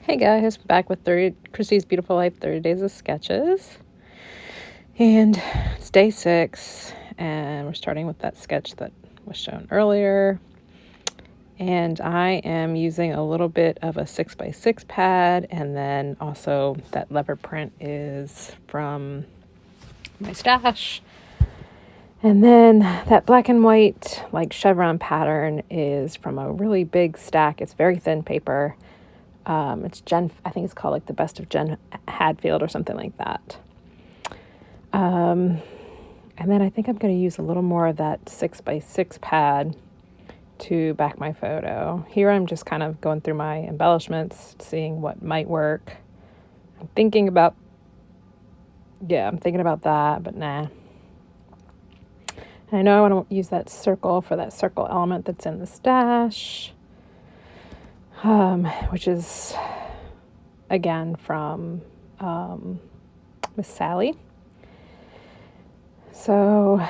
Hey guys, back with Christy's Beautiful Life 30 Days of Sketches. And it's day 6, and we're starting with that sketch that was shown earlier. And I am using a little bit of a 6x6 pad, and then also that leopard print is from my stash. And then that black and white, like chevron pattern, is from a really big stack. It's very thin paper. It's I think it's called like the Best of Jen Hadfield or something like that. And then I think I'm going to use a little more of that 6x6 pad to back my photo. Here I'm just kind of going through my embellishments, seeing what might work. I'm thinking about that, but nah. And I know I want to use that circle for that circle element that's in the stash, which is, again, from Miss Sally. So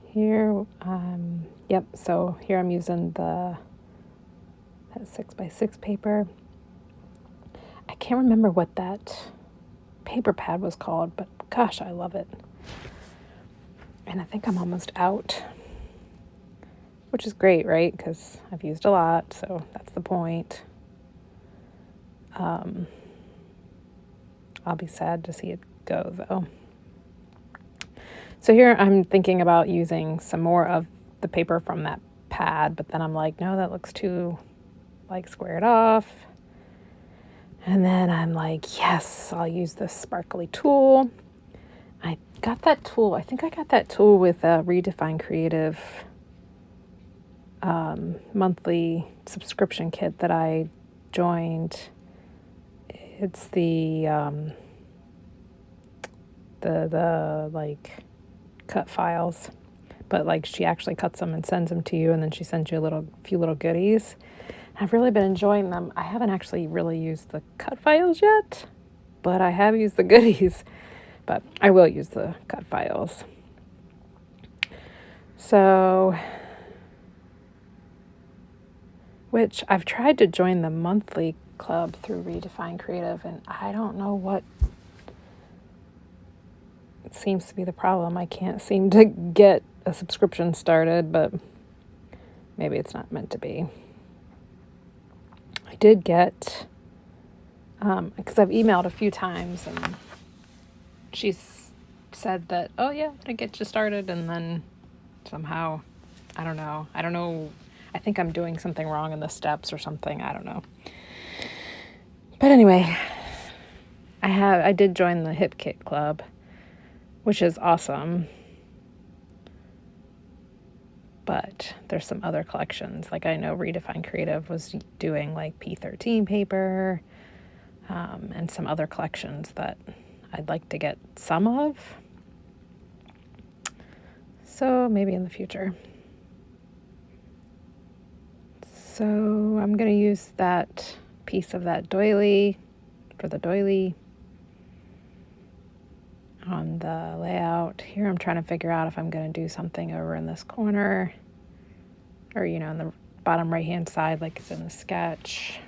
here, so here I'm using that 6x6 paper. I can't remember what that paper pad was called, but gosh, I love it. And I think I'm almost out, which is great, right? Because I've used a lot, so that's the point. I'll be sad to see it go, though. So here I'm thinking about using some more of the paper from that pad, but then I'm like, no, that looks too, like, squared off. And then I'm like, yes, I'll use this sparkly tool. I got that tool. I think I got that tool with a Redefine Creative monthly subscription kit that I joined. It's the like cut files, but like she actually cuts them and sends them to you, and then she sends you a few little goodies. I've really been enjoying them. I haven't actually really used the cut files yet, but I have used the goodies. But I will use the cut files. So, which I've tried to join the monthly club through Redefine Creative, and I don't know what seems to be the problem. I can't seem to get a subscription started, but maybe it's not meant to be. I did get, because I've emailed a few times, and she's said that, oh yeah, I get you started, and then somehow, I don't know. I think I'm doing something wrong in the steps or something. I don't know. But anyway, I did join the Hip Kit Club, which is awesome. But there's some other collections. Like I know Redefine Creative was doing like P13 paper, and some other collections that I'd like to get some of. So maybe in the future. So I'm going to use that piece of that doily for the doily on the layout. Here I'm trying to figure out if I'm going to do something over in this corner or, in the bottom right-hand side like it's in the sketch.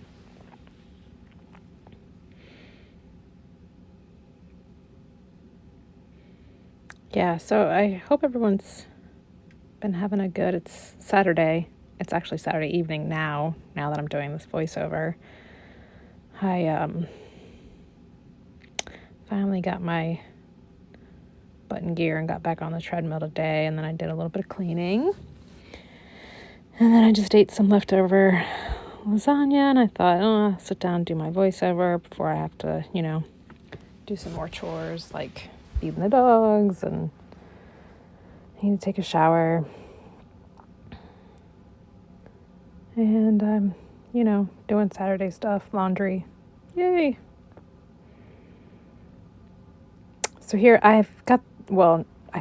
Yeah, so I hope everyone's been having a good, it's Saturday. It's actually Saturday evening now that I'm doing this voiceover. I finally got my button gear and got back on the treadmill today, and then I did a little bit of cleaning. And then I just ate some leftover lasagna, and I thought, I'll sit down and do my voiceover before I have to, do some more chores, like feeding the dogs, and I need to take a shower. And I'm, doing Saturday stuff, laundry. Yay! So here I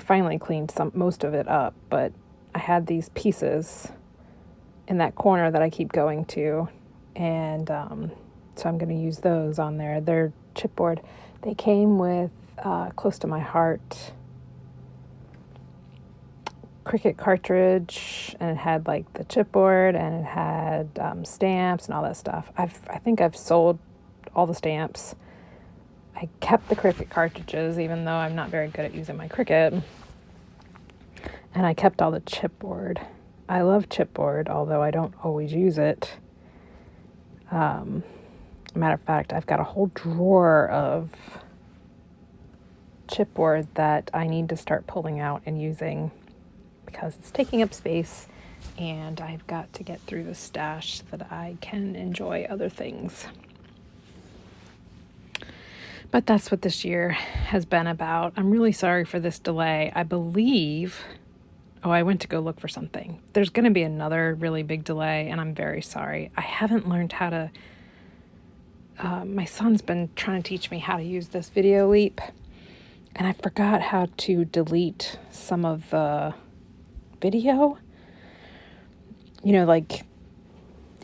finally cleaned most of it up, but I had these pieces in that corner that I keep going to, and so I'm going to use those on there. They're chipboard. They came with Close to My Heart Cricut cartridge, and it had like the chipboard, and it had stamps and all that stuff. I think I've sold all the stamps. I kept the Cricut cartridges, even though I'm not very good at using my Cricut. And I kept all the chipboard. I love chipboard, although I don't always use it. Matter of fact, I've got a whole drawer of chipboard that I need to start pulling out and using because it's taking up space, and I've got to get through the stash so that I can enjoy other things. But that's what this year has been about. I'm really sorry for this delay. I believe, I went to go look for something. There's going to be another really big delay, and I'm very sorry. I haven't learned how to, my son's been trying to teach me how to use this Video Leap, and I forgot how to delete some of the video, like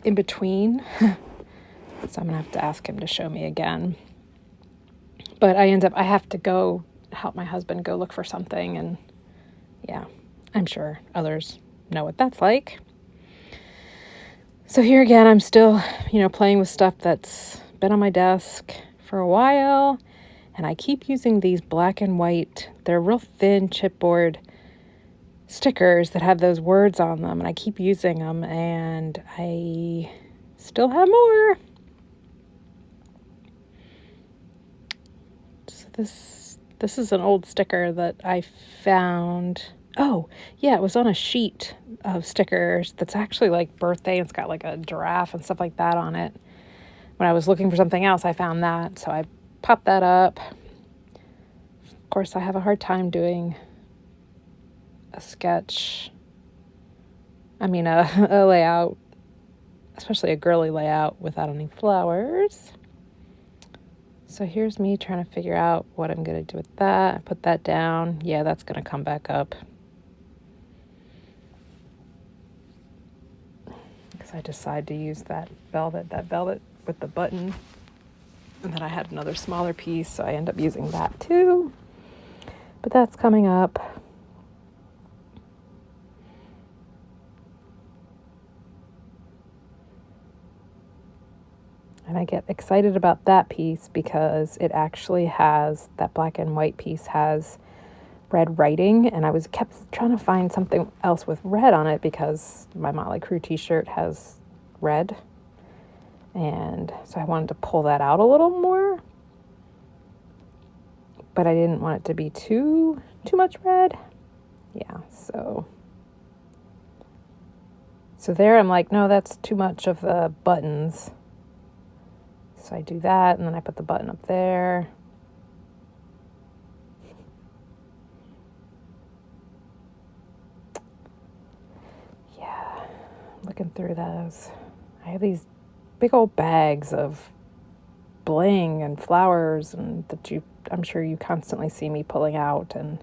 in between. So I'm gonna have to ask him to show me again. But I have to go help my husband go look for something, and yeah, I'm sure others know what that's like. So here again, I'm still, playing with stuff that's been on my desk for a while, and I keep using these black and white, they're real thin chipboard stickers that have those words on them, and I keep using them, and I still have more. So this is an old sticker that I found. Oh, yeah, it was on a sheet of stickers that's actually like birthday. It's got like a giraffe and stuff like that on it. When I was looking for something else, I found that, so I popped that up. Of course, I have a hard time doing a sketch. A layout, especially a girly layout without any flowers. So here's me trying to figure out what I'm going to do with that. I put that down. Yeah, that's going to come back up. Because I decided to use that velvet with the button. And then I had another smaller piece, so I end up using that too. But that's coming up. And I get excited about that piece because it actually has, that black and white piece has red writing, and I kept trying to find something else with red on it because my Motley Crue t-shirt has red, and so I wanted to pull that out a little more, but I didn't want it to be too much red. Yeah, so there I'm like, no, that's too much of the buttons. So I do that, and then I put the button up there. Yeah, looking through those. I have these big old bags of bling and flowers, and I'm sure you constantly see me pulling out, and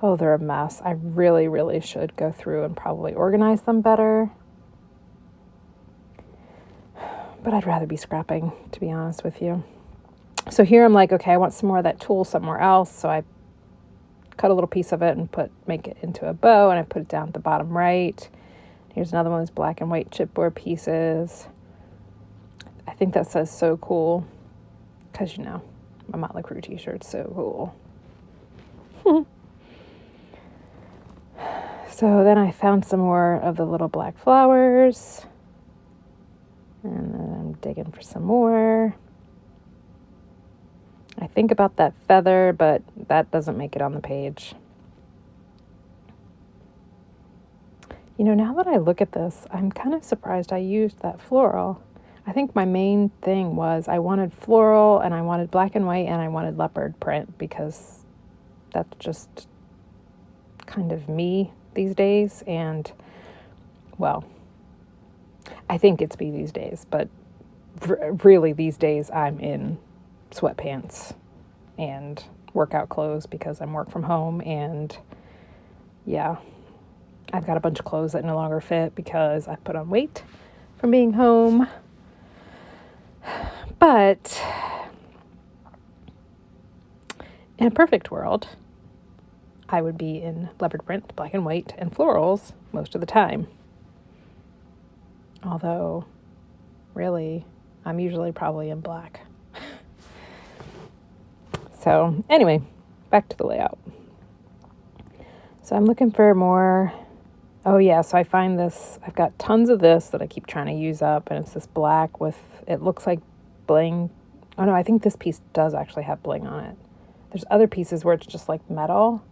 they're a mess. I really, really should go through and probably organize them better. But I'd rather be scrapping, to be honest with you. So here I'm like, okay, I want some more of that tulle somewhere else. So I cut a little piece of it and make it into a bow, and I put it down at the bottom right. Here's another one of those black and white chipboard pieces. I think that says "so cool" because, my Motley Crue t-shirt's so cool. So then I found some more of the little black flowers. And then I'm digging for some more. I think about that feather, but that doesn't make it on the page. Now that I look at this, I'm kind of surprised I used that floral. I think my main thing was I wanted floral, and I wanted black and white, and I wanted leopard print because that's just kind of me these days. And, well, I think it's me these days, but really these days I'm in sweatpants and workout clothes because I'm work from home, and yeah, I've got a bunch of clothes that no longer fit because I put on weight from being home. But in a perfect world, I would be in leopard print, black and white, and florals most of the time. Although, really, I'm usually probably in black. So, anyway, back to the layout. So I'm looking for more. Oh yeah, so I find this, I've got tons of this that I keep trying to use up, and it's this black with, it looks like bling. Oh no, I think this piece does actually have bling on it. There's other pieces where it's just like metal.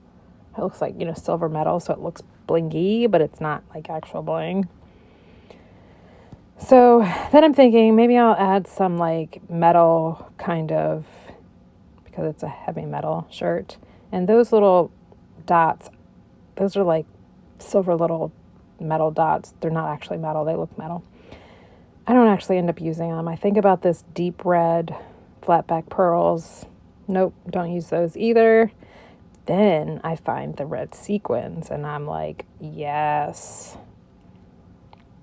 It looks like, silver metal, so it looks blingy, but it's not like actual bling. So then I'm thinking maybe I'll add some like metal kind of, because it's a heavy metal shirt. And those little dots, those are like silver little metal dots. They're not actually metal. They look metal. I don't actually end up using them. I think about this deep red flat back pearls. Nope, don't use those either. Then I find the red sequins and I'm like, yes.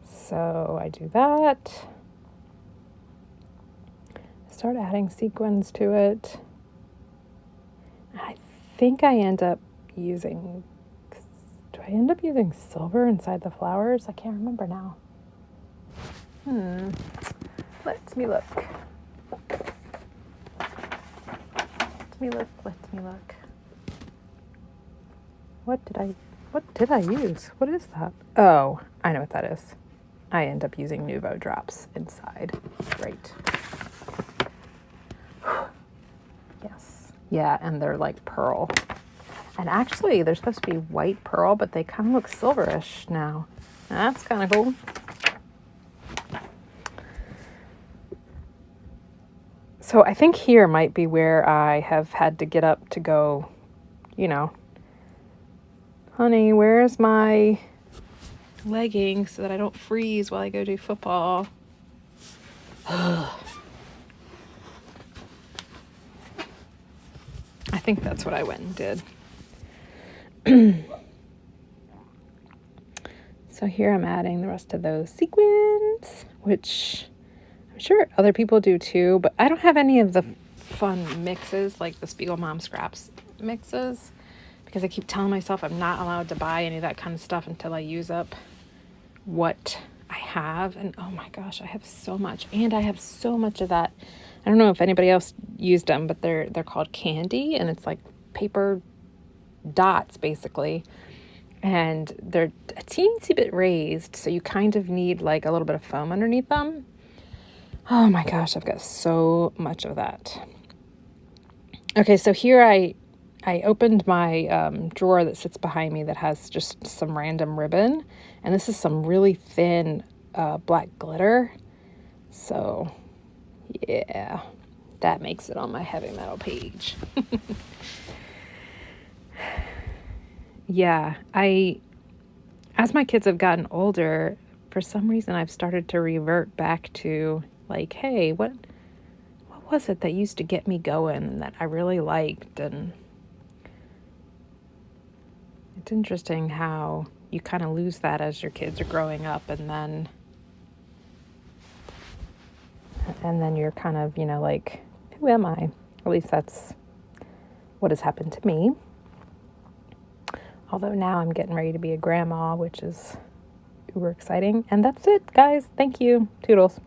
So I do that. Start adding sequins to it. I think I end up using, do I end up using silver inside the flowers? I can't remember now. Let me look. What did I use? What is that? Oh, I know what that is. I end up using Nuvo drops inside. Great. Yes. Yeah, and they're like pearl. And actually, they're supposed to be white pearl, but they kind of look silverish now. That's kind of cool. So I think here might be where I have had to get up to go, honey, where's my leggings so that I don't freeze while I go do football? I think that's what I went and did. So here I'm adding the rest of those sequins, which I'm sure other people do too, but I don't have any of the fun mixes like the Spiegel Mom Scraps mixes, because I keep telling myself I'm not allowed to buy any of that kind of stuff until I use up what I have. And oh my gosh, I have so much. And I have so much of that. I don't know if anybody else used them, but they're called candy, and it's like paper dots basically. And they're a teensy bit raised, so you kind of need like a little bit of foam underneath them. Oh my gosh, I've got so much of that. Okay, so here I opened my drawer that sits behind me that has just some random ribbon. And this is some really thin black glitter. So, yeah, that makes it on my heavy metal page. Yeah, as my kids have gotten older, for some reason I've started to revert back to like, hey, what was it that used to get me going and that I really liked? And it's interesting how you kind of lose that as your kids are growing up, and then you're kind of, like, who am I? At least that's what has happened to me. Although now I'm getting ready to be a grandma, which is uber exciting. And that's it, guys. Thank you. Toodles.